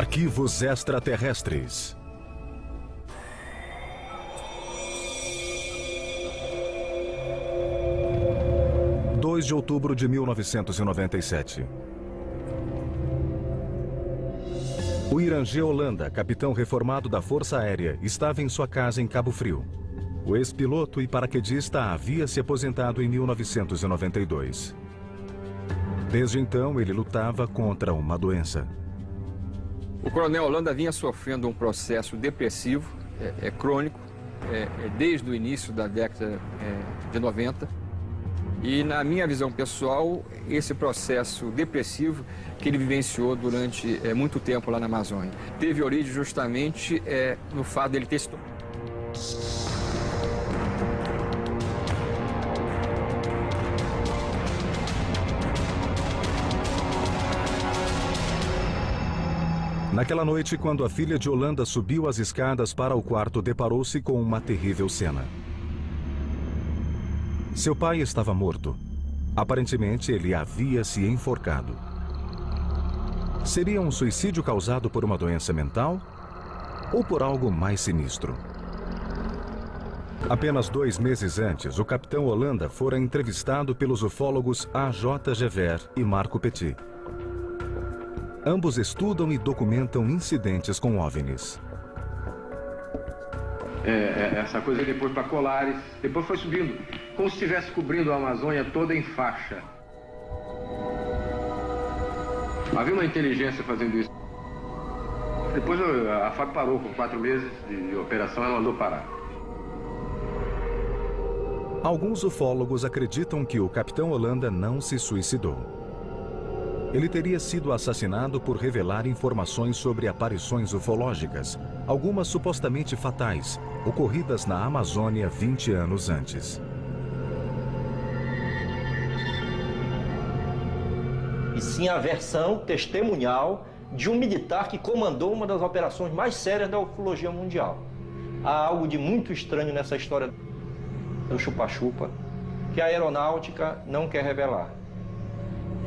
Arquivos extraterrestres. (2 de outubro de 1997). O Irangê Holanda, capitão reformado da Força Aérea, estava em sua casa em Cabo Frio. O ex-piloto e paraquedista havia se aposentado em 1992. Desde então, ele lutava contra uma doença. O coronel Holanda vinha sofrendo um processo depressivo, crônico, desde o início da década de 90. E, na minha visão pessoal, esse processo depressivo que ele vivenciou durante muito tempo lá na Amazônia teve origem justamente no fato dele ter se tornado. Naquela noite, quando a filha de Holanda subiu as escadas para o quarto, deparou-se com uma terrível cena. Seu pai estava morto. Aparentemente, ele havia se enforcado. Seria um suicídio causado por uma doença mental? Ou por algo mais sinistro? Apenas 2 meses antes, o capitão Holanda fora entrevistado pelos ufólogos A.J. Gever e Marco Petit. Ambos estudam e documentam incidentes com OVNIs. Essa coisa depois para Colares, depois foi subindo, como se estivesse cobrindo a Amazônia toda em faixa. Havia uma inteligência fazendo isso. Depois a FAB parou com 4 meses de operação, ela mandou parar. Alguns ufólogos acreditam que o capitão Holanda não se suicidou. Ele teria sido assassinado por revelar informações sobre aparições ufológicas, algumas supostamente fatais, ocorridas na Amazônia 20 anos antes. E sim a versão testemunhal de um militar que comandou uma das operações mais sérias da ufologia mundial. Há algo de muito estranho nessa história do chupa-chupa, que a aeronáutica não quer revelar.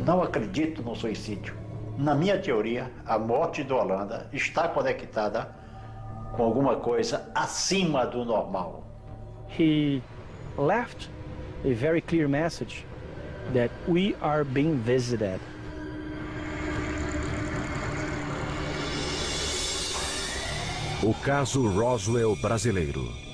Não acredito no suicídio. Na minha teoria, a morte do Holanda está conectada com alguma coisa acima do normal. He left a very clear message that we are being visited. O caso Roswell brasileiro.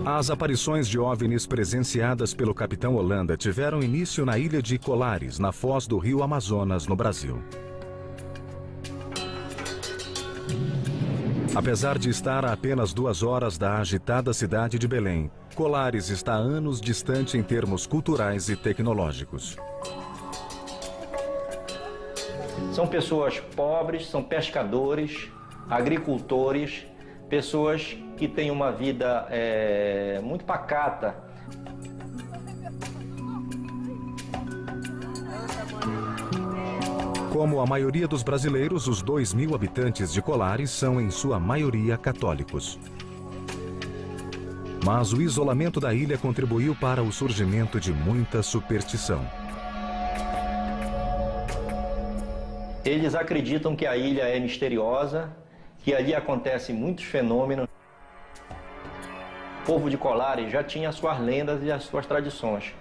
As aparições de OVNIs presenciadas pelo capitão Holanda tiveram início na ilha de Colares, na foz do rio Amazonas, no Brasil. Apesar de estar a apenas 2 horas da agitada cidade de Belém, Colares está anos distante em termos culturais e tecnológicos. São pessoas pobres, são pescadores, agricultores, pessoas que têm uma vida muito pacata. Como a maioria dos brasileiros, os 2.000 habitantes de Colares são, em sua maioria, católicos. Mas o isolamento da ilha contribuiu para o surgimento de muita superstição. Eles acreditam que a ilha é misteriosa, que ali acontecem muitos fenômenos. O povo de Colares já tinha as suas lendas e as suas tradições.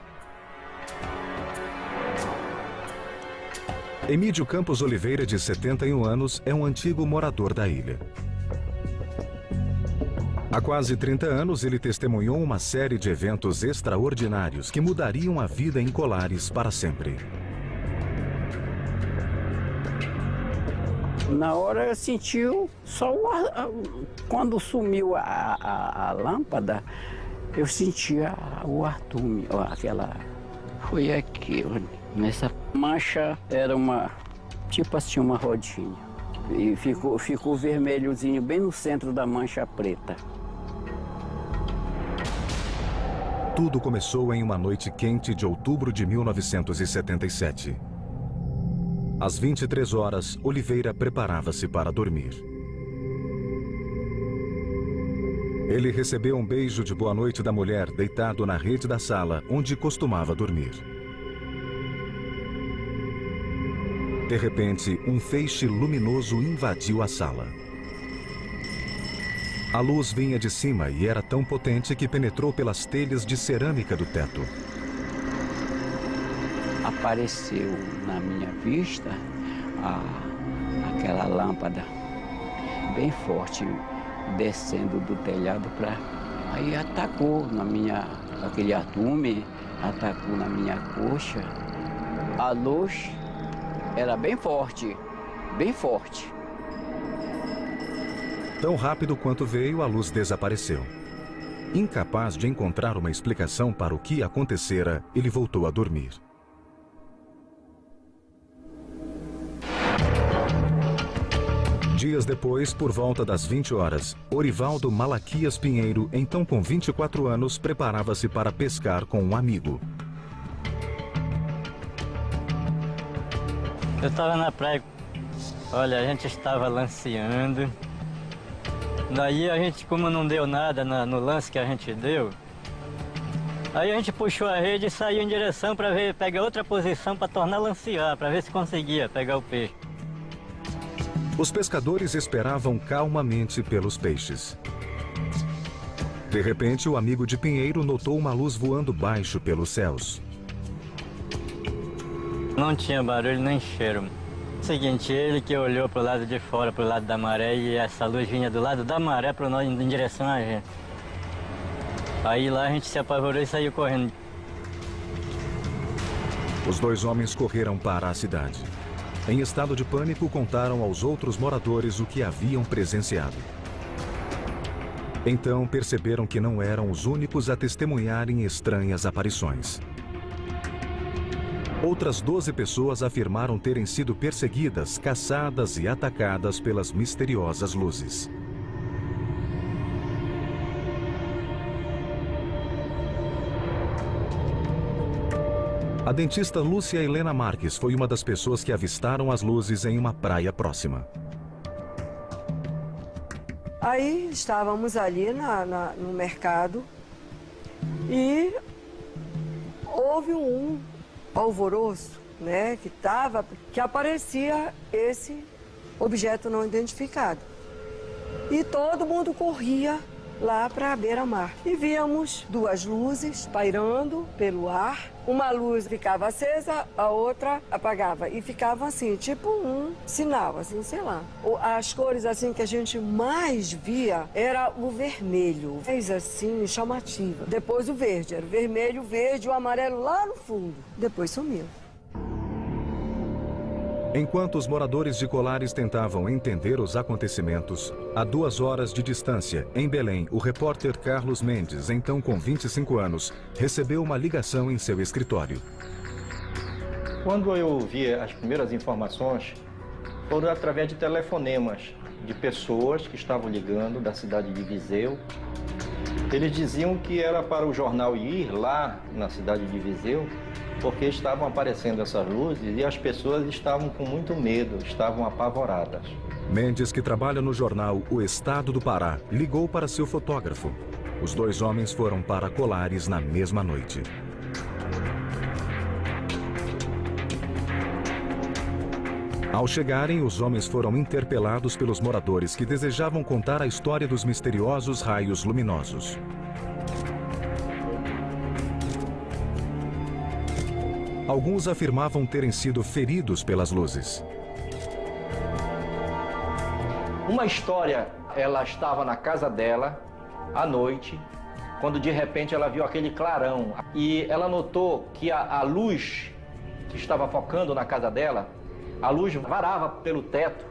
Emídio Campos Oliveira, de 71 anos, é um antigo morador da ilha. Há quase 30 anos, ele testemunhou uma série de eventos extraordinários que mudariam a vida em Colares para sempre. Na hora eu senti só quando sumiu a lâmpada, eu sentia o artume, aquela... Foi aqui, nessa mancha era tipo assim, uma rodinha. E ficou vermelhozinho bem no centro da mancha preta. Tudo começou em uma noite quente de outubro de 1977. Às 23 horas, Oliveira preparava-se para dormir. Ele recebeu um beijo de boa noite da mulher deitado na rede da sala onde costumava dormir. De repente, um feixe luminoso invadiu a sala. A luz vinha de cima e era tão potente que penetrou pelas telhas de cerâmica do teto. Apareceu na minha vista aquela lâmpada bem forte, descendo do telhado para... Aí atacou aquele artume, atacou na minha coxa. A luz era bem forte, bem forte. Tão rápido quanto veio, a luz desapareceu. Incapaz de encontrar uma explicação para o que acontecera, ele voltou a dormir. Dias depois, por volta das 20 horas, Orivaldo Malaquias Pinheiro, então com 24 anos, preparava-se para pescar com um amigo. Eu estava na praia, olha, a gente estava lanceando. Daí a gente, como não deu nada no lance que a gente deu, aí a gente puxou a rede e saiu em direção para pegar outra posição para tornar a lancear, para ver se conseguia pegar o peixe. Os pescadores esperavam calmamente pelos peixes. De repente, o amigo de Pinheiro notou uma luz voando baixo pelos céus. Não tinha barulho nem cheiro. Seguinte, ele que olhou para o lado de fora, para o lado da maré, e essa luz vinha do lado da maré para nós em direção a gente. Aí lá a gente se apavorou e saiu correndo. Os dois homens correram para a cidade. Em estado de pânico, contaram aos outros moradores o que haviam presenciado. Então perceberam que não eram os únicos a testemunharem estranhas aparições. Outras 12 pessoas afirmaram terem sido perseguidas, caçadas e atacadas pelas misteriosas luzes. A dentista Lúcia Helena Marques foi uma das pessoas que avistaram as luzes em uma praia próxima. Aí estávamos ali no mercado e houve um alvoroço, né, que aparecia esse objeto não identificado. E todo mundo corria lá para a beira-mar. E víamos duas luzes pairando pelo ar. Uma luz ficava acesa, a outra apagava. E ficava assim, tipo um sinal, assim, sei lá. As cores assim que a gente mais via era o vermelho. Fez assim, chamativa. Depois o verde. Era o vermelho, o verde e o amarelo lá no fundo. Depois sumiu. Enquanto os moradores de Colares tentavam entender os acontecimentos, a 2 horas de distância, em Belém, o repórter Carlos Mendes, então com 25 anos, recebeu uma ligação em seu escritório. Quando eu ouvi as primeiras informações, foram através de telefonemas de pessoas que estavam ligando da cidade de Viseu. Eles diziam que era para o jornal ir lá na cidade de Viseu, porque estavam aparecendo essas luzes e as pessoas estavam com muito medo, estavam apavoradas. Mendes, que trabalha no jornal O Estado do Pará, ligou para seu fotógrafo. Os dois homens foram para Colares na mesma noite. Ao chegarem, os homens foram interpelados pelos moradores que desejavam contar a história dos misteriosos raios luminosos. Alguns afirmavam terem sido feridos pelas luzes. Uma história, ela estava na casa dela, à noite, quando de repente ela viu aquele clarão. E ela notou que a luz que estava focando na casa dela, a luz varava pelo teto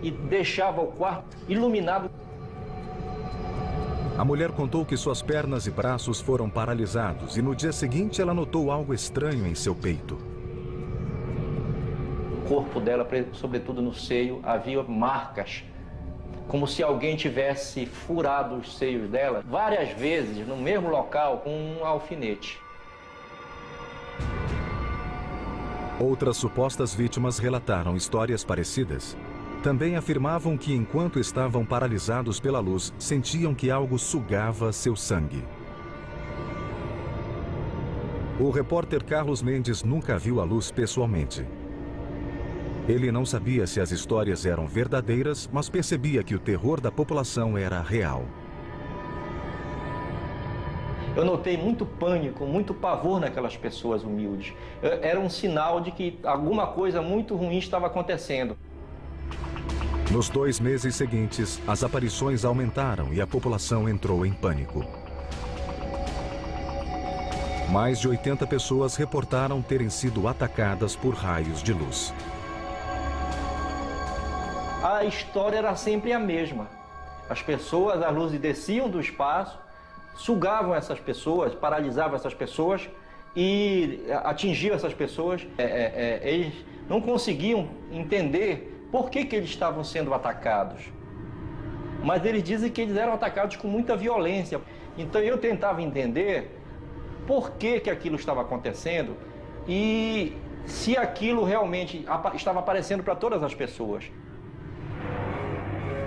e deixava o quarto iluminado. A mulher contou que suas pernas e braços foram paralisados e no dia seguinte ela notou algo estranho em seu peito. O corpo dela, sobretudo no seio, havia marcas, como se alguém tivesse furado os seios dela várias vezes no mesmo local com um alfinete. Outras supostas vítimas relataram histórias parecidas. Também afirmavam que enquanto estavam paralisados pela luz, sentiam que algo sugava seu sangue. O repórter Carlos Mendes nunca viu a luz pessoalmente. Ele não sabia se as histórias eram verdadeiras, mas percebia que o terror da população era real. Eu notei muito pânico, muito pavor naquelas pessoas humildes. Era um sinal de que alguma coisa muito ruim estava acontecendo. Nos 2 meses seguintes, as aparições aumentaram e a população entrou em pânico. Mais de 80 pessoas reportaram terem sido atacadas por raios de luz. A história era sempre a mesma. As pessoas, as luzes desciam do espaço, sugavam essas pessoas, paralisavam essas pessoas e atingiam essas pessoas. Eles não conseguiam entender por que eles estavam sendo atacados. Mas eles dizem que eles eram atacados com muita violência. Então eu tentava entender por que aquilo estava acontecendo e se aquilo realmente estava aparecendo para todas as pessoas.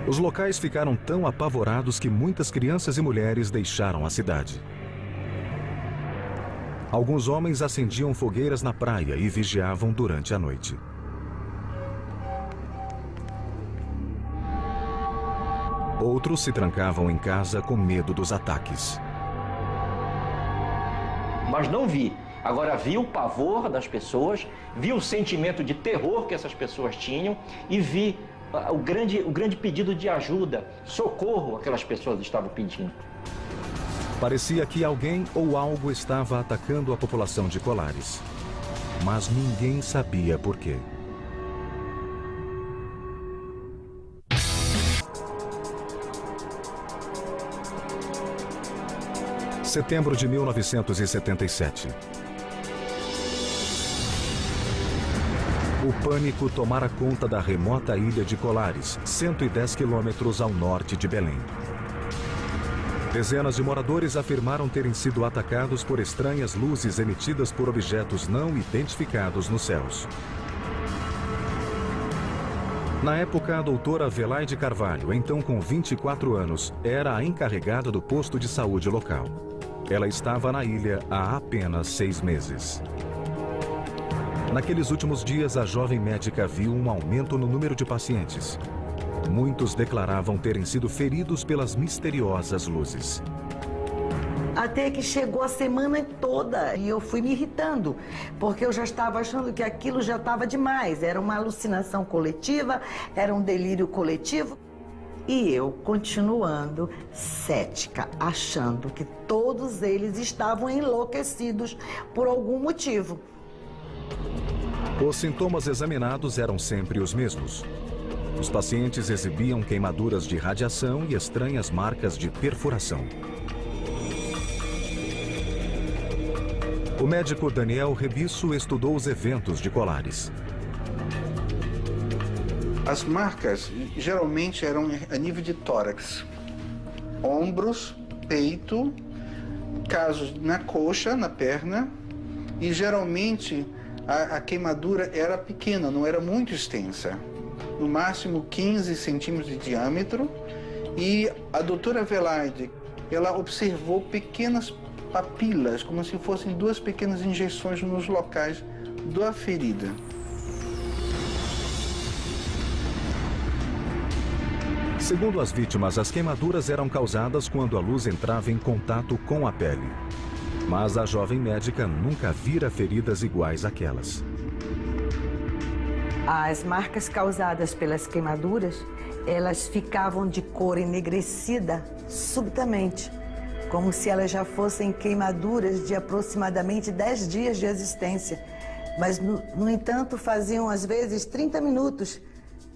Os locais ficaram tão apavorados que muitas crianças e mulheres deixaram a cidade. Alguns homens acendiam fogueiras na praia e vigiavam durante a noite. Outros se trancavam em casa com medo dos ataques. Mas não vi. Agora vi o pavor das pessoas, vi o sentimento de terror que essas pessoas tinham e vi o grande pedido de ajuda, socorro aquelas pessoas estavam pedindo. Parecia que alguém ou algo estava atacando a população de Colares. Mas ninguém sabia por quê. Setembro de 1977. O pânico tomara conta da remota ilha de Colares, 110 quilômetros ao norte de Belém. Dezenas de moradores afirmaram terem sido atacados por estranhas luzes emitidas por objetos não identificados nos céus. Na época, a doutora Velaide Carvalho, então com 24 anos, era a encarregada do posto de saúde local. Ela estava na ilha há apenas 6 meses. Naqueles últimos dias, a jovem médica viu um aumento no número de pacientes. Muitos declaravam terem sido feridos pelas misteriosas luzes. Até que chegou a semana toda e eu fui me irritando, porque eu já estava achando que aquilo já estava demais. Era uma alucinação coletiva, era um delírio coletivo. E eu continuando cética, achando que todos eles estavam enlouquecidos por algum motivo. Os sintomas examinados eram sempre os mesmos. Os pacientes exibiam queimaduras de radiação e estranhas marcas de perfuração. O médico Daniel Rebisso estudou os eventos de Colares. As marcas geralmente eram a nível de tórax, ombros, peito, casos na coxa, na perna, e geralmente a queimadura era pequena, não era muito extensa, no máximo 15 centímetros de diâmetro, e a doutora Velaide, ela observou pequenas papilas, como se fossem 2 pequenas injeções nos locais da ferida. Segundo as vítimas, as queimaduras eram causadas quando a luz entrava em contato com a pele. Mas a jovem médica nunca vira feridas iguais àquelas. As marcas causadas pelas queimaduras, elas ficavam de cor enegrecida subitamente, como se elas já fossem queimaduras de aproximadamente 10 dias de existência. Mas, no entanto, faziam às vezes 30 minutos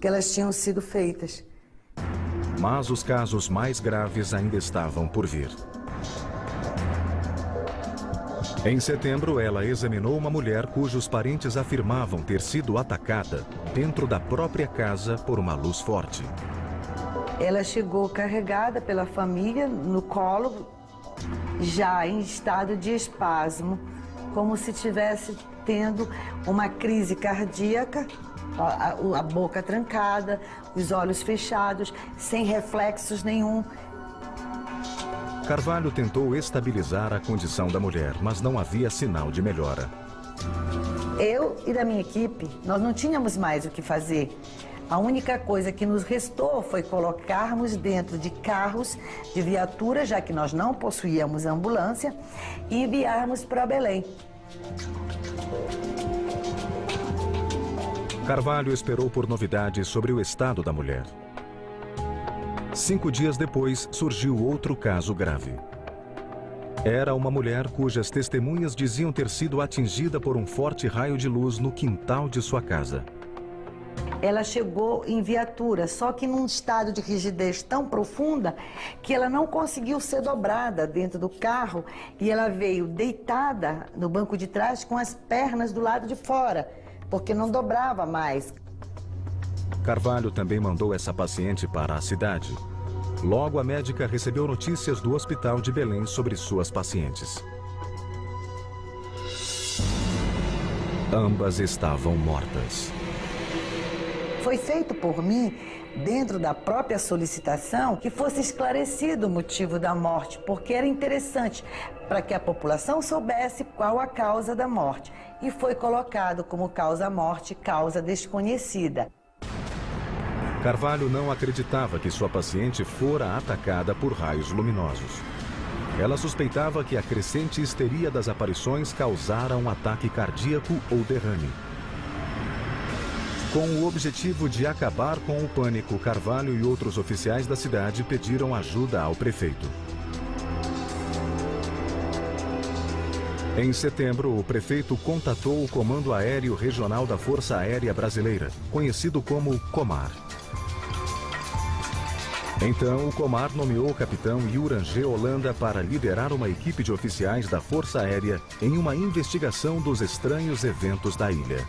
que elas tinham sido feitas. Mas os casos mais graves ainda estavam por vir. Em setembro, ela examinou uma mulher cujos parentes afirmavam ter sido atacada dentro da própria casa por uma luz forte. Ela chegou carregada pela família no colo, já em estado de espasmo, como se estivesse tendo uma crise cardíaca A boca trancada, os olhos fechados, sem reflexos nenhum. Carvalho tentou estabilizar a condição da mulher, mas não havia sinal de melhora. Eu e da minha equipe, nós não tínhamos mais o que fazer. A única coisa que nos restou foi colocarmos dentro de carros, de viatura, já que nós não possuíamos ambulância, e enviarmos para Belém. Carvalho esperou por novidades sobre o estado da mulher. 5 dias depois, surgiu outro caso grave. Era uma mulher cujas testemunhas diziam ter sido atingida por um forte raio de luz no quintal de sua casa. Ela chegou em viatura, só que num estado de rigidez tão profunda que ela não conseguiu ser dobrada dentro do carro e ela veio deitada no banco de trás com as pernas do lado de fora, porque não dobrava mais. Carvalho também mandou essa paciente para a cidade. Logo, a médica recebeu notícias do hospital de Belém sobre suas pacientes. Ambas estavam mortas. Foi feito por mim, dentro da própria solicitação, que fosse esclarecido o motivo da morte, porque era interessante para que a população soubesse qual a causa da morte. E foi colocado como causa-morte, causa desconhecida. Carvalho não acreditava que sua paciente fora atacada por raios luminosos. Ela suspeitava que a crescente histeria das aparições causara um ataque cardíaco ou derrame. Com o objetivo de acabar com o pânico, Carvalho e outros oficiais da cidade pediram ajuda ao prefeito. Em setembro, o prefeito contatou o Comando Aéreo Regional da Força Aérea Brasileira, conhecido como Comar. Então, o Comar nomeou o capitão Yuranger Holanda para liderar uma equipe de oficiais da Força Aérea em uma investigação dos estranhos eventos da ilha.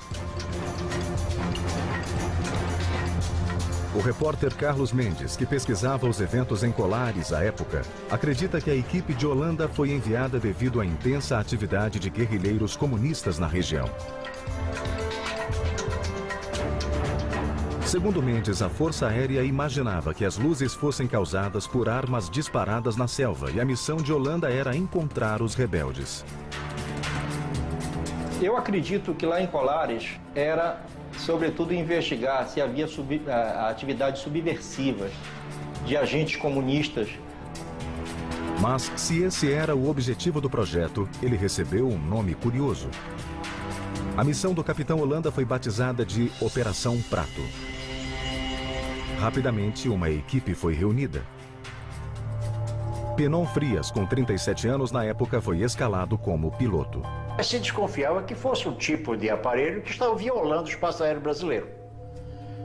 O repórter Carlos Mendes, que pesquisava os eventos em Colares à época, acredita que a equipe de Holanda foi enviada devido à intensa atividade de guerrilheiros comunistas na região. Segundo Mendes, a Força Aérea imaginava que as luzes fossem causadas por armas disparadas na selva e a missão de Holanda era encontrar os rebeldes. Eu acredito que lá em Colares era, sobretudo, investigar se havia atividades subversivas de agentes comunistas. Mas, se esse era o objetivo do projeto, ele recebeu um nome curioso. A missão do capitão Holanda foi batizada de Operação Prato. Rapidamente, uma equipe foi reunida. Penon Frias, com 37 anos na época, foi escalado como piloto. Se desconfiava que fosse um tipo de aparelho que estava violando o espaço aéreo brasileiro.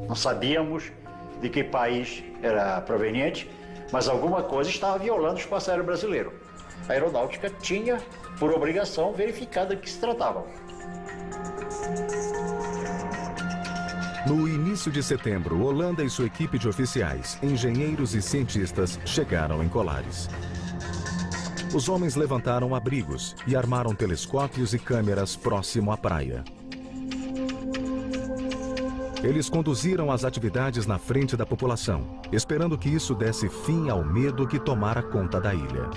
Não sabíamos de que país era proveniente, mas alguma coisa estava violando o espaço aéreo brasileiro. A aeronáutica tinha, por obrigação, verificado de que se tratava. No início de setembro, Holanda e sua equipe de oficiais, engenheiros e cientistas chegaram em Colares. Os homens levantaram abrigos e armaram telescópios e câmeras próximo à praia. Eles conduziram as atividades na frente da população, esperando que isso desse fim ao medo que tomara conta da ilha.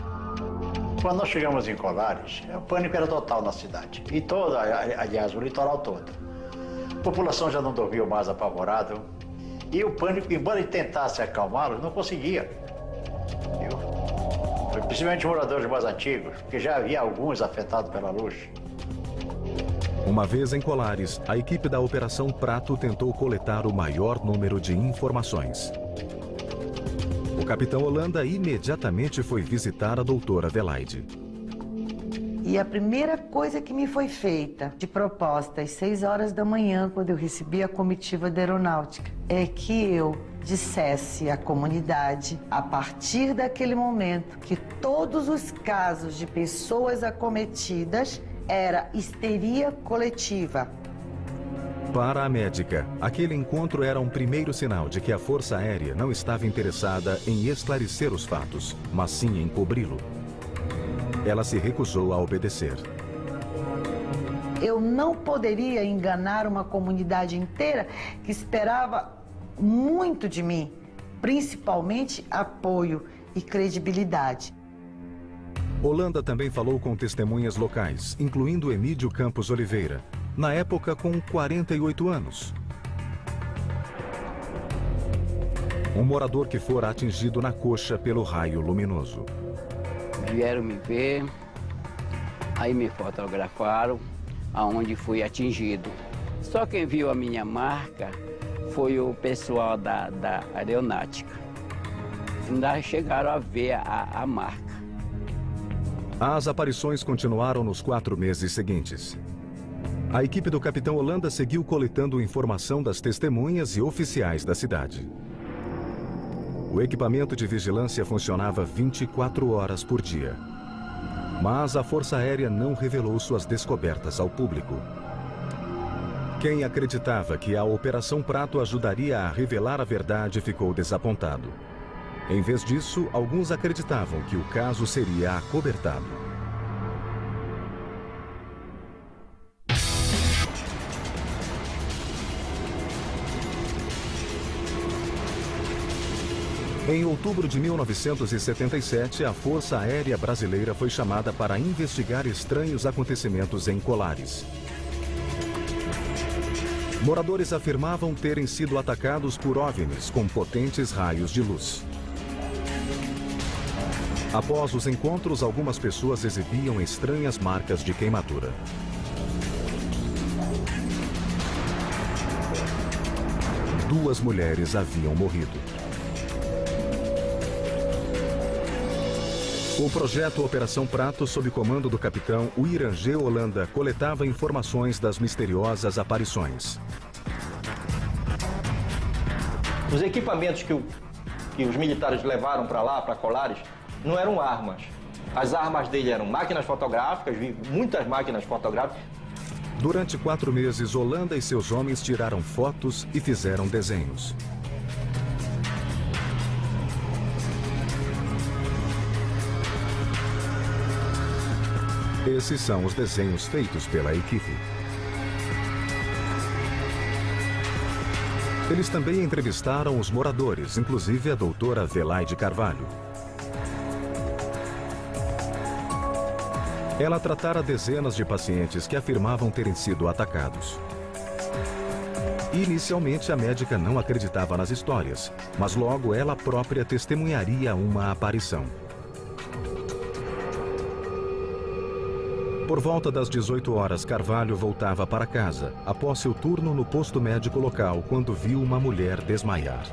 Quando nós chegamos em Colares, o pânico era total na cidade. E toda, aliás, o litoral todo. A população já não dormiu mais apavorado. E o pânico, embora ele tentasse acalmá-los, não conseguia. Principalmente moradores mais antigos, porque já havia alguns afetados pela luz. Uma vez em Colares, a equipe da Operação Prato tentou coletar o maior número de informações. O capitão Holanda imediatamente foi visitar a doutora Adelaide. E a primeira coisa que me foi feita, de proposta, às 6 horas da manhã, quando eu recebi a comitiva da aeronáutica, é que eu dissesse à comunidade, a partir daquele momento, que todos os casos de pessoas acometidas era histeria coletiva. Para a médica, aquele encontro era um primeiro sinal de que a Força Aérea não estava interessada em esclarecer os fatos, mas sim em cobri-lo. Ela se recusou a obedecer. Eu não poderia enganar uma comunidade inteira que esperava muito de mim, principalmente apoio e credibilidade. Holanda também falou com testemunhas locais, incluindo Emídio Campos Oliveira, na época com 48 anos. Um morador que fora atingido na coxa pelo raio luminoso. Vieram me ver, aí me fotografaram aonde fui atingido. Só quem viu a minha marca foi o pessoal da aeronáutica. Ainda chegaram a ver a marca. As aparições continuaram nos 4 meses seguintes. A equipe do capitão Holanda seguiu coletando informação das testemunhas e oficiais da cidade. O equipamento de vigilância funcionava 24 horas por dia. Mas a Força Aérea não revelou suas descobertas ao público. Quem acreditava que a Operação Prato ajudaria a revelar a verdade ficou desapontado. Em vez disso, alguns acreditavam que o caso seria acobertado. Em outubro de 1977, a Força Aérea Brasileira foi chamada para investigar estranhos acontecimentos em Colares. Moradores afirmavam terem sido atacados por OVNIs com potentes raios de luz. Após os encontros, algumas pessoas exibiam estranhas marcas de queimadura. Duas mulheres haviam morrido. O projeto Operação Prato, sob comando do capitão Uirangê Holanda, coletava informações das misteriosas aparições. Os equipamentos que os militares levaram para lá, para Colares, não eram armas. As armas dele eram máquinas fotográficas, vi muitas máquinas fotográficas. Durante 4 meses, Holanda e seus homens tiraram fotos e fizeram desenhos. Esses são os desenhos feitos pela equipe. Eles também entrevistaram os moradores, inclusive a doutora Velaide Carvalho. Ela tratara dezenas de pacientes que afirmavam terem sido atacados. Inicialmente, a médica não acreditava nas histórias, mas logo ela própria testemunharia uma aparição. Por volta das 18 horas, Carvalho voltava para casa, após seu turno no posto médico local, quando viu uma mulher desmaiar.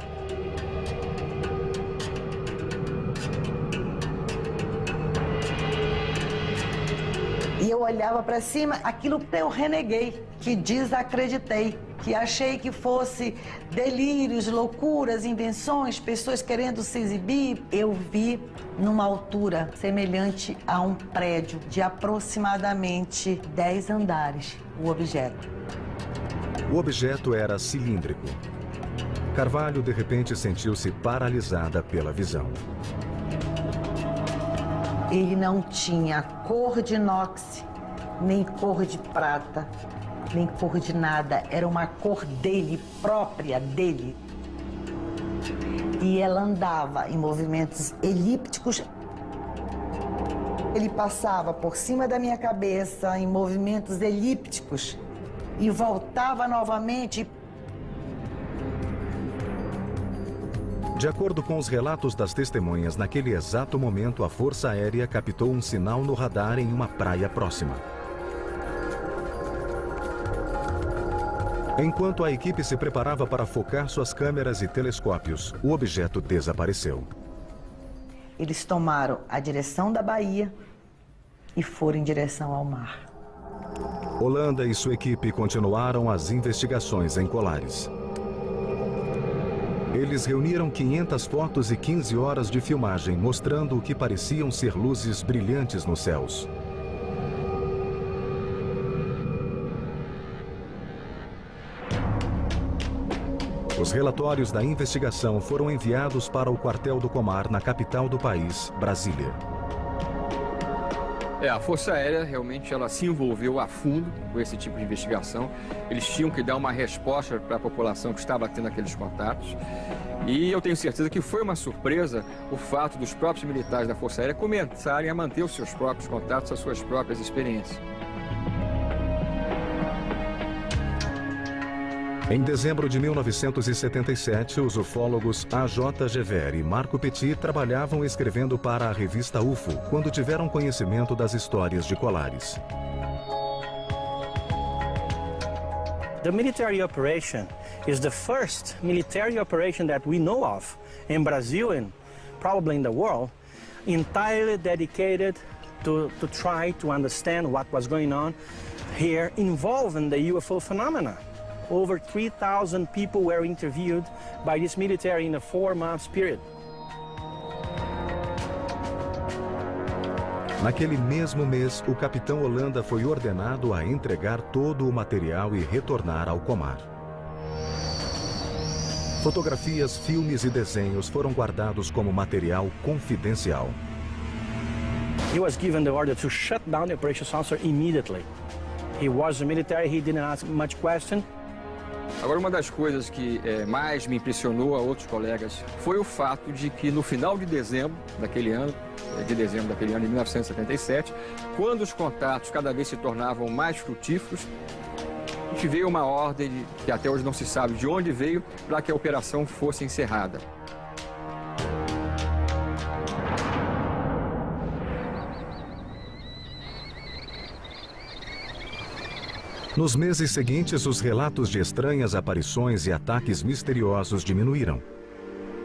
E eu olhava para cima, aquilo eu reneguei, que desacreditei, que achei que fosse delírios, loucuras, invenções, pessoas querendo se exibir. Eu vi numa altura semelhante a um prédio de aproximadamente 10 andares, o objeto. O objeto era cilíndrico. Carvalho, de repente, sentiu-se paralisada pela visão. Ele não tinha cor de inox, nem cor de prata, nem cor de nada. Era uma cor dele, própria dele. E ela andava em movimentos elípticos. Ele passava por cima da minha cabeça em movimentos elípticos e voltava novamente. De acordo com os relatos das testemunhas, naquele exato momento a Força Aérea captou um sinal no radar em uma praia próxima. Enquanto a equipe se preparava para focar suas câmeras e telescópios, o objeto desapareceu. Eles tomaram a direção da Bahia e foram em direção ao mar. Holanda e sua equipe continuaram as investigações em Colares. Eles reuniram 500 fotos e 15 horas de filmagem, mostrando o que pareciam ser luzes brilhantes nos céus. Os relatórios da investigação foram enviados para o quartel do Comar, na capital do país, Brasília. A Força Aérea realmente ela se envolveu a fundo com esse tipo de investigação. Eles tinham que dar uma resposta para a população que estava tendo aqueles contatos. E eu tenho certeza que foi uma surpresa o fato dos próprios militares da Força Aérea começarem a manter os seus próprios contatos, as suas próprias experiências. Em dezembro de 1977, os ufólogos A.J. Gever e Marco Petit trabalhavam escrevendo para a revista UFO, quando tiveram conhecimento das histórias de Colares. The military operation is the first military operation that we know of in Brazil and probably in the world, entirely dedicated to try to understand what was going on here involving the UFO phenomena. Over 3,000 people were interviewed by this military in a 4-month period. Naquele mesmo mês, o capitão Holanda foi ordenado a entregar todo o material e retornar ao Comar. Fotografias, filmes e desenhos foram guardados como material confidencial. He was given the order to shut down the Operation Saucer immediately. He was a military, he didn't ask much question. Agora, uma das coisas que mais me impressionou a outros colegas foi o fato de que no final de dezembro daquele ano, de 1977, quando os contatos cada vez se tornavam mais frutíferos, a gente veio uma ordem que até hoje não se sabe de onde veio para que a operação fosse encerrada. Nos meses seguintes, os relatos de estranhas aparições e ataques misteriosos diminuíram.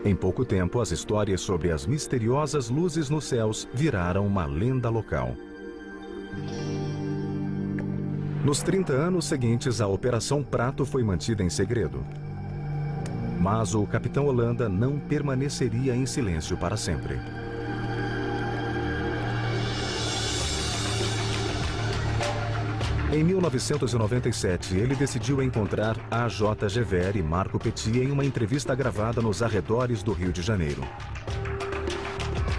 Em pouco tempo, as histórias sobre as misteriosas luzes nos céus viraram uma lenda local. Nos 30 anos seguintes, a Operação Prato foi mantida em segredo. Mas o capitão Holanda não permaneceria em silêncio para sempre. Em 1997, ele decidiu encontrar A.J. Gever e Marco Petit em uma entrevista gravada nos arredores do Rio de Janeiro.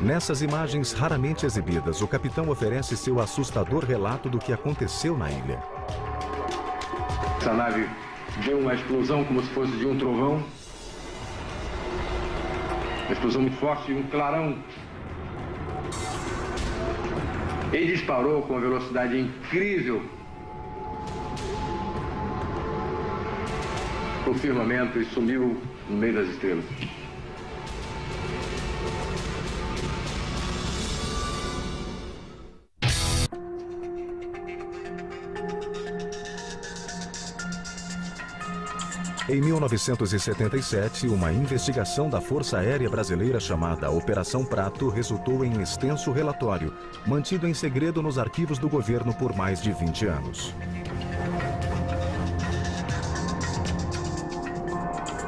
Nessas imagens raramente exibidas, o capitão oferece seu assustador relato do que aconteceu na ilha. Essa nave deu uma explosão como se fosse de um trovão. Uma explosão muito forte e um clarão. Ele disparou com uma velocidade incrível o firmamento e sumiu no meio das estrelas. Em 1977, uma investigação da Força Aérea Brasileira chamada Operação Prato resultou em extenso relatório, mantido em segredo nos arquivos do governo por mais de 20 anos.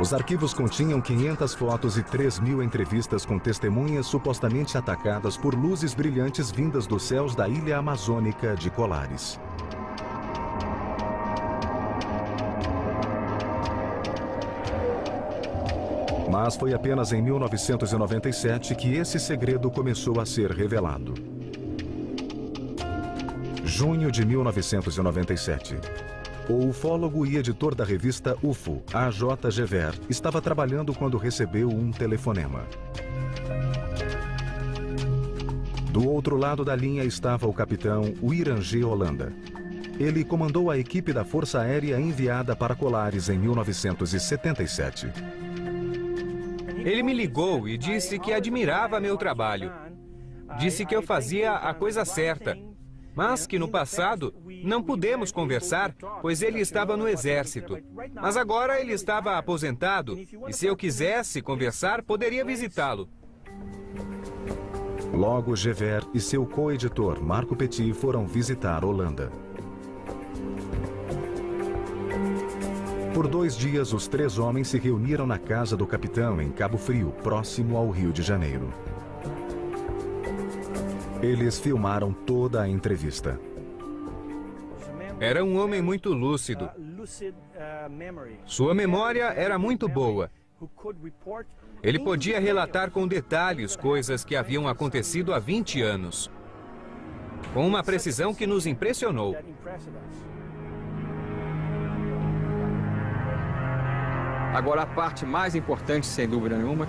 Os arquivos continham 500 fotos e 3.000 entrevistas com testemunhas supostamente atacadas por luzes brilhantes vindas dos céus da ilha amazônica de Colares. Mas foi apenas em 1997 que esse segredo começou a ser revelado. Junho de 1997. O ufólogo e editor da revista UFO, A.J. Gever, estava trabalhando quando recebeu um telefonema. Do outro lado da linha estava o capitão Wirangê Holanda. Ele comandou a equipe da Força Aérea enviada para Colares em 1977. Ele me ligou e disse que admirava meu trabalho. Disse que eu fazia a coisa certa, mas que no passado não pudemos conversar, pois ele estava no exército. Mas agora ele estava aposentado e se eu quisesse conversar, poderia visitá-lo. Logo, Gever e seu co-editor, Marco Petit, foram visitar Holanda. Por 2 dias, os 3 homens se reuniram na casa do capitão em Cabo Frio, próximo ao Rio de Janeiro. Eles filmaram toda a entrevista. Era um homem muito lúcido. Sua memória era muito boa. Ele podia relatar com detalhes coisas que haviam acontecido há 20 anos. com uma precisão que nos impressionou. Agora, a parte mais importante, sem dúvida nenhuma,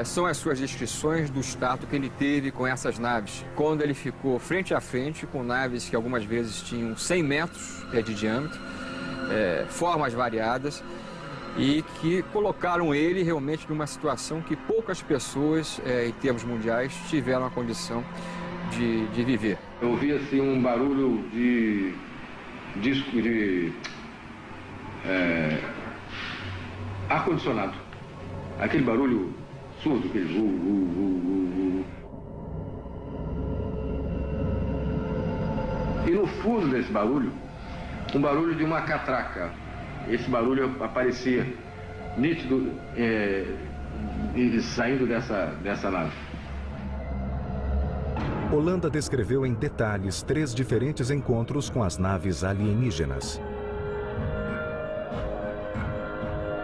são as suas descrições do status que ele teve com essas naves. Quando ele ficou frente a frente com naves que algumas vezes tinham 100 metros de diâmetro, formas variadas, e que colocaram ele realmente numa situação que poucas pessoas, em termos mundiais, tiveram a condição de viver. Eu ouvi assim um barulho de disco de ar-condicionado. Aquele barulho surdo, aquele E no fundo desse barulho, um barulho de uma catraca. Esse barulho aparecia nítido saindo dessa nave. Holanda descreveu em detalhes 3 diferentes encontros com as naves alienígenas.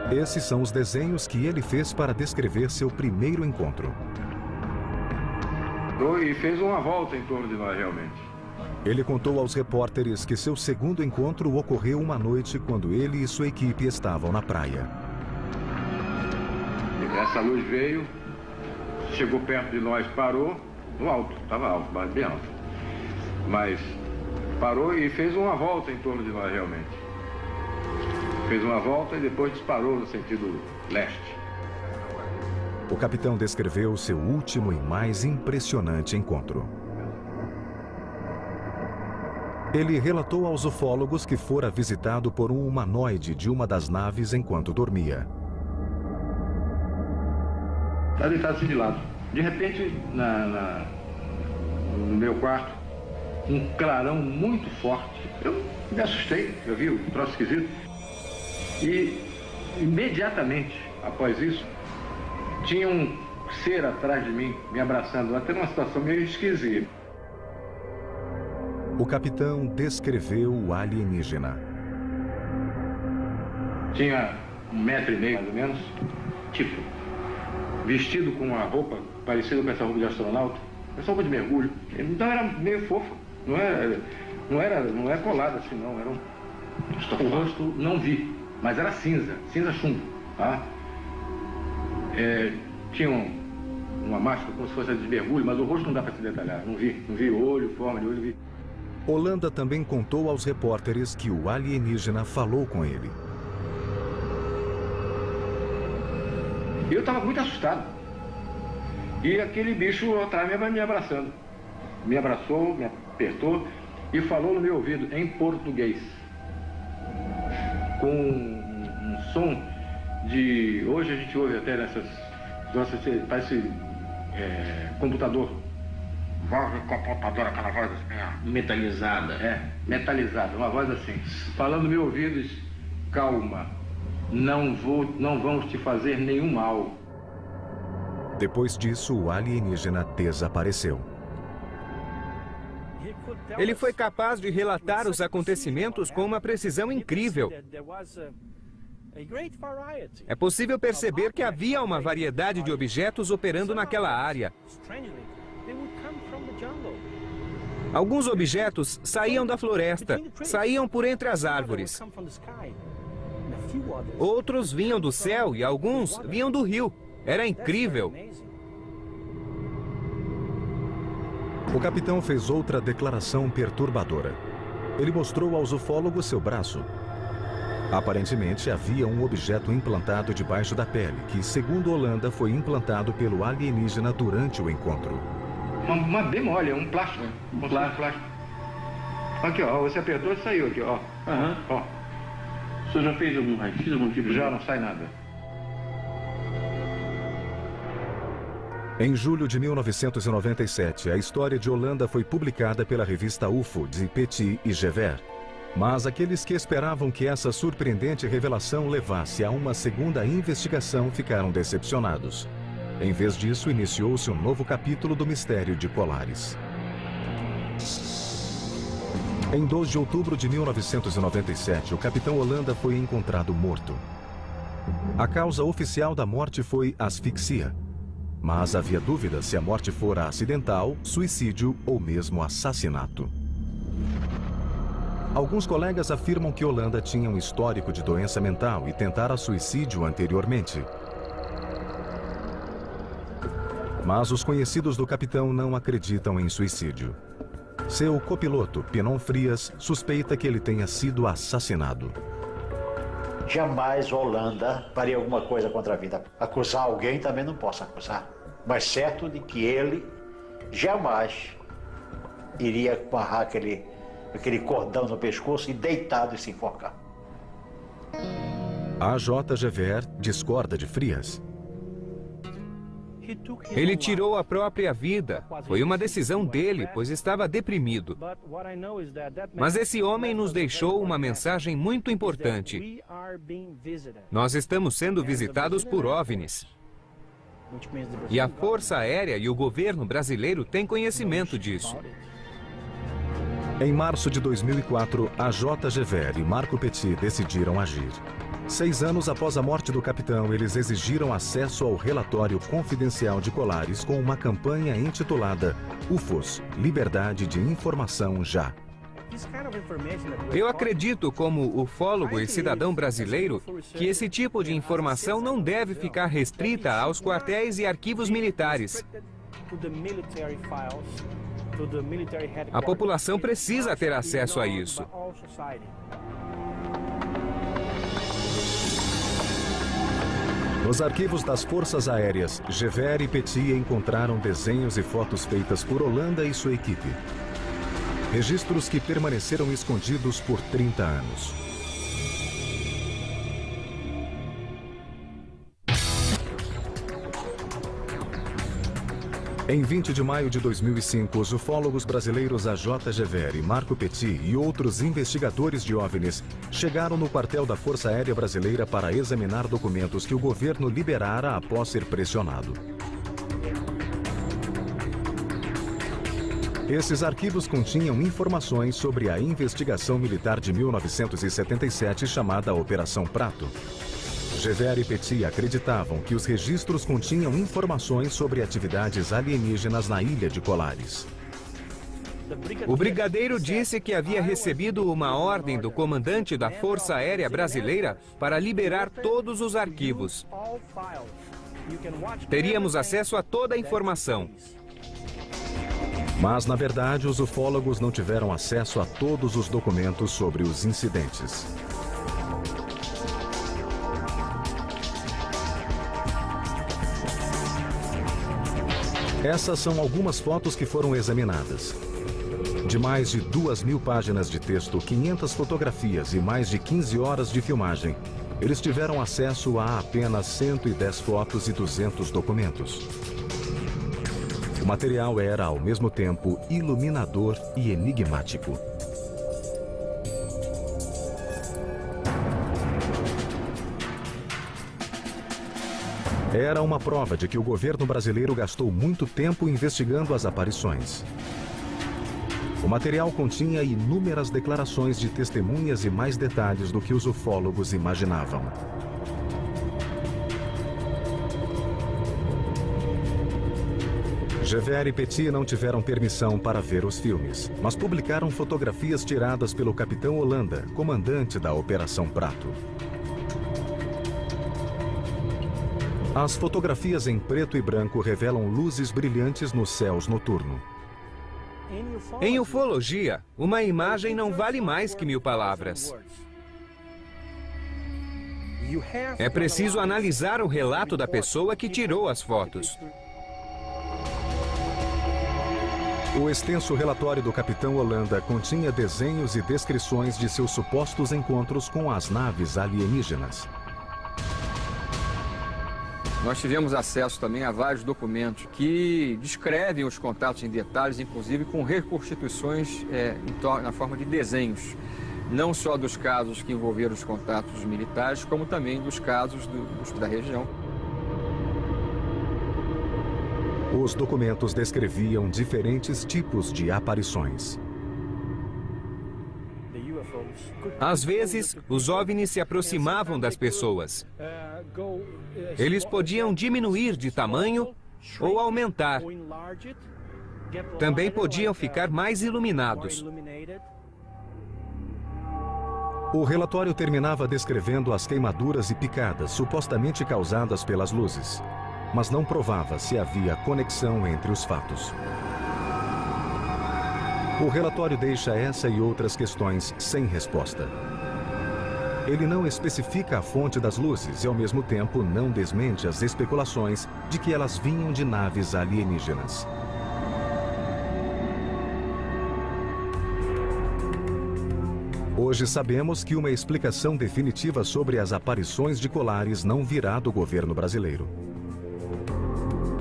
Esses são os desenhos que ele fez para descrever seu primeiro encontro. E fez uma volta em torno de nós, realmente. Ele contou aos repórteres que seu segundo encontro ocorreu uma noite quando ele e sua equipe estavam na praia. Essa luz veio, chegou perto de nós, parou, no alto, estava alto, bem alto. Mas parou e fez uma volta em torno de nós, realmente. Fez uma volta e depois disparou no sentido leste. O capitão descreveu seu último e mais impressionante encontro. Ele relatou aos ufólogos que fora visitado por um humanoide de uma das naves enquanto dormia. Estava deitado assim de lado. De repente, no meu quarto, um clarão muito forte. Eu me assustei, eu vi o troço esquisito. E imediatamente após isso, tinha um ser atrás de mim, me abraçando, até numa situação meio esquisita. O capitão descreveu o alienígena. Tinha 1,5 metros, mais ou menos, tipo, vestido com uma roupa parecida com essa roupa de astronauta, essa roupa de mergulho. Então era meio fofa, não é colada assim, não. Era o rosto não vi, mas era cinza chumbo, tá? Tinha uma máscara como se fosse de mergulho, mas o rosto não dá para se detalhar. Não vi olho, forma de olho, vi. Holanda também contou aos repórteres que o alienígena falou com ele. Eu estava muito assustado. E aquele bicho atrás me abraçando. Me abraçou, me apertou e falou no meu ouvido em português. Com um som de... Hoje a gente ouve até nessas... Parece computador. Voz de computador, aquela voz assim, metalizada. Metalizada, uma voz assim. Falando no meu ouvido, calma, não vamos te fazer nenhum mal. Depois disso, o alienígena desapareceu. Ele foi capaz de relatar os acontecimentos com uma precisão incrível. É possível perceber que havia uma variedade de objetos operando naquela área. Alguns objetos saíam da floresta, saíam por entre as árvores. Outros vinham do céu e alguns vinham do rio. Era incrível. O capitão fez outra declaração perturbadora. Ele mostrou aos ufólogos seu braço. Aparentemente, havia um objeto implantado debaixo da pele, que, segundo Holanda, foi implantado pelo alienígena durante o encontro. Uma bem mole, um plástico. Um plástico. Aqui, ó, você apertou e saiu aqui, ó. Ó. O senhor já fez algum raio-x, algum tipo de... Já, não sai nada. Em julho de 1997, a história de Holanda foi publicada pela revista UFO de Petit e Gever. Mas aqueles que esperavam que essa surpreendente revelação levasse a uma segunda investigação ficaram decepcionados. Em vez disso, iniciou-se um novo capítulo do mistério de Polaris. Em 2 de outubro de 1997, o capitão Holanda foi encontrado morto. A causa oficial da morte foi asfixia. Mas havia dúvida se a morte fora acidental, suicídio ou mesmo assassinato. Alguns colegas afirmam que Holanda tinha um histórico de doença mental e tentara suicídio anteriormente. Mas os conhecidos do capitão não acreditam em suicídio. Seu copiloto, Pinon Frias, suspeita que ele tenha sido assassinado. Jamais Holanda faria alguma coisa contra a vida. Acusar alguém também não posso acusar. Mas certo de que ele jamais iria amarrar aquele cordão no pescoço e deitado e se enforcar. A J. Gever discorda de Frias. Ele tirou a própria vida. Foi uma decisão dele, pois estava deprimido. Mas esse homem nos deixou uma mensagem muito importante. Nós estamos sendo visitados por OVNIs. E a Força Aérea e o governo brasileiro têm conhecimento disso. Em março de 2004, a J. Gever e Marco Petit decidiram agir. 6 anos após a morte do capitão, eles exigiram acesso ao relatório confidencial de Colares com uma campanha intitulada UFOs, Liberdade de Informação Já. Eu acredito, como ufólogo e cidadão brasileiro, que esse tipo de informação não deve ficar restrita aos quartéis e arquivos militares. A população precisa ter acesso a isso. Nos arquivos das Forças Aéreas, Gever e Petit encontraram desenhos e fotos feitas por Holanda e sua equipe. Registros que permaneceram escondidos por 30 anos. Em 20 de maio de 2005, os ufólogos brasileiros A.J. Gever e Marco Petit e outros investigadores de OVNIs chegaram no quartel da Força Aérea Brasileira para examinar documentos que o governo liberara após ser pressionado. Esses arquivos continham informações sobre a investigação militar de 1977 chamada Operação Prato. Gever e Petit acreditavam que os registros continham informações sobre atividades alienígenas na ilha de Colares. O brigadeiro disse que havia recebido uma ordem do comandante da Força Aérea Brasileira para liberar todos os arquivos. Teríamos acesso a toda a informação. Mas, na verdade, os ufólogos não tiveram acesso a todos os documentos sobre os incidentes. Essas são algumas fotos que foram examinadas. De mais de 2.000 páginas de texto, 500 fotografias e mais de 15 horas de filmagem, eles tiveram acesso a apenas 110 fotos e 200 documentos. O material era, ao mesmo tempo, iluminador e enigmático. Era uma prova de que o governo brasileiro gastou muito tempo investigando as aparições. O material continha inúmeras declarações de testemunhas e mais detalhes do que os ufólogos imaginavam. Gever e Petit não tiveram permissão para ver os filmes, mas publicaram fotografias tiradas pelo capitão Holanda, comandante da Operação Prato. As fotografias em preto e branco revelam luzes brilhantes nos céus noturnos. Em ufologia, uma imagem não vale mais que 1000 palavras. É preciso analisar o relato da pessoa que tirou as fotos. O extenso relatório do capitão Holanda continha desenhos e descrições de seus supostos encontros com as naves alienígenas. Nós tivemos acesso também a vários documentos que descrevem os contatos em detalhes, inclusive com reconstituições na forma de desenhos. Não só dos casos que envolveram os contatos militares, como também dos casos da região. Os documentos descreviam diferentes tipos de aparições. Às vezes, os OVNIs se aproximavam das pessoas. Eles podiam diminuir de tamanho ou aumentar. Também podiam ficar mais iluminados. O relatório terminava descrevendo as queimaduras e picadas supostamente causadas pelas luzes, mas não provava se havia conexão entre os fatos. O relatório deixa essa e outras questões sem resposta. Ele não especifica a fonte das luzes e, ao mesmo tempo, não desmente as especulações de que elas vinham de naves alienígenas. Hoje sabemos que uma explicação definitiva sobre as aparições de colares não virá do governo brasileiro.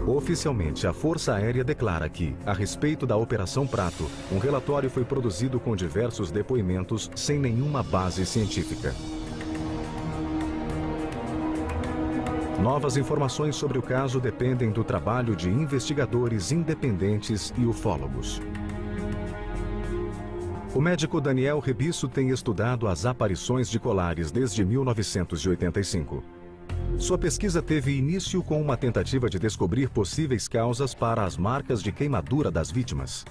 Oficialmente, a Força Aérea declara que, a respeito da Operação Prato, um relatório foi produzido com diversos depoimentos sem nenhuma base científica. Novas informações sobre o caso dependem do trabalho de investigadores independentes e ufólogos. O médico Daniel Rebisso tem estudado as aparições de colares desde 1985. Sua pesquisa teve início com uma tentativa de descobrir possíveis causas para as marcas de queimadura das vítimas.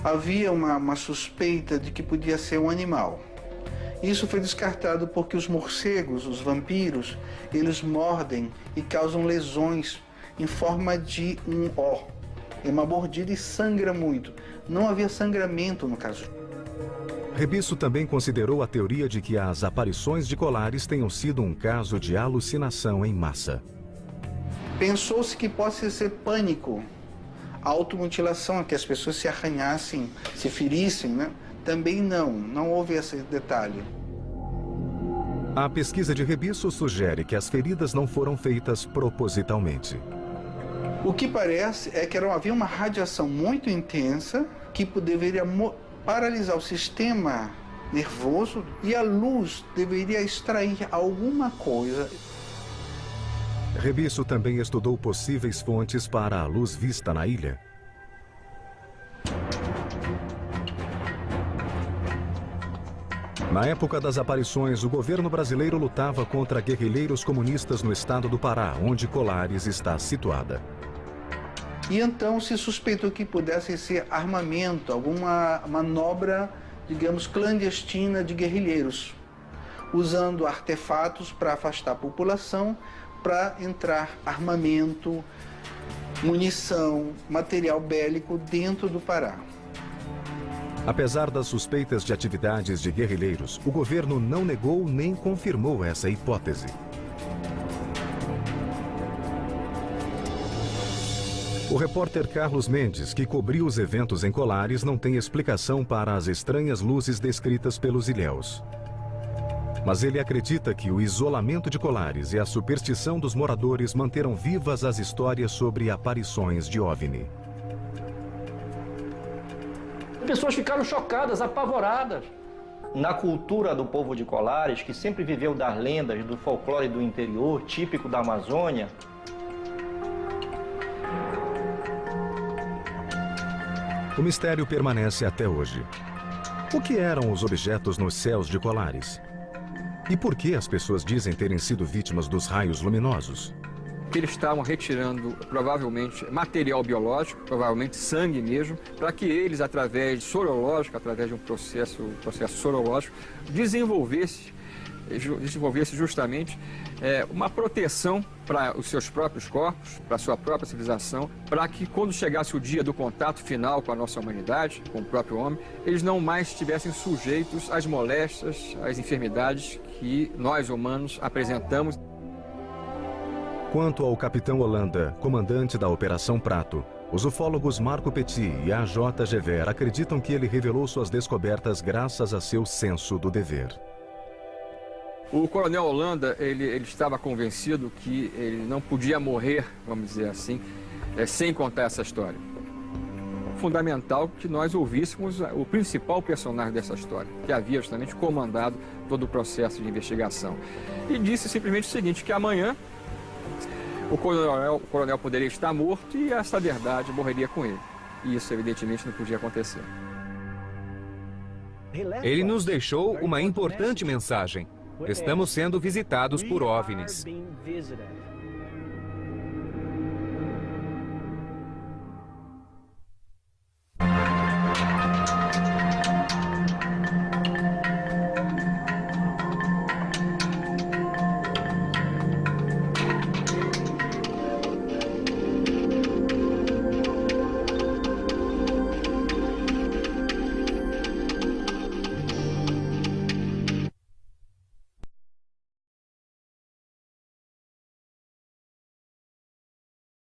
Havia uma suspeita de que podia ser um animal. Isso foi descartado porque os morcegos, os vampiros, eles mordem e causam lesões em forma de um O. É uma mordida e sangra muito. Não havia sangramento no caso. Rebisso também considerou a teoria de que as aparições de colares tenham sido um caso de alucinação em massa. Pensou-se que possa ser pânico, automutilação, que as pessoas se arranhassem, se ferissem, né? Também não houve esse detalhe. A pesquisa de Rebisso sugere que as feridas não foram feitas propositalmente. O que parece é que havia uma radiação muito intensa que deveria paralisar o sistema nervoso e a luz deveria extrair alguma coisa. Rebisso também estudou possíveis fontes para a luz vista na ilha. Na época das aparições, o governo brasileiro lutava contra guerrilheiros comunistas no estado do Pará, onde Colares está situada. E então se suspeitou que pudesse ser armamento, alguma manobra, digamos, clandestina de guerrilheiros, usando artefatos para afastar a população, para entrar armamento, munição, material bélico dentro do Pará. Apesar das suspeitas de atividades de guerrilheiros, o governo não negou nem confirmou essa hipótese. O repórter Carlos Mendes, que cobriu os eventos em Colares, não tem explicação para as estranhas luzes descritas pelos ilhéus. Mas ele acredita que o isolamento de Colares e a superstição dos moradores manteram vivas as histórias sobre aparições de OVNI. As pessoas ficaram chocadas, apavoradas. Na cultura do povo de Colares, que sempre viveu das lendas, do folclore do interior, típico da Amazônia, o mistério permanece até hoje. O que eram os objetos nos céus de Colares? E por que as pessoas dizem terem sido vítimas dos raios luminosos? Eles estavam retirando, provavelmente, material biológico, provavelmente sangue mesmo, para que eles, através de sorológico, através de um processo sorológico, desenvolvesse justamente uma proteção para os seus próprios corpos, para a sua própria civilização, para que quando chegasse o dia do contato final com a nossa humanidade, com o próprio homem, eles não mais estivessem sujeitos às moléstias, às enfermidades que nós humanos apresentamos. Quanto ao capitão Holanda, comandante da Operação Prato, os ufólogos Marco Petit e A.J. Gever acreditam que ele revelou suas descobertas graças a seu senso do dever. O coronel Holanda, ele estava convencido que ele não podia morrer, vamos dizer assim, sem contar essa história. Fundamental que nós ouvíssemos o principal personagem dessa história, que havia justamente comandado todo o processo de investigação. E disse simplesmente o seguinte, que amanhã o coronel poderia estar morto e essa verdade morreria com ele. E isso, evidentemente, não podia acontecer. Ele nos deixou uma importante mensagem. Estamos sendo visitados por OVNIs.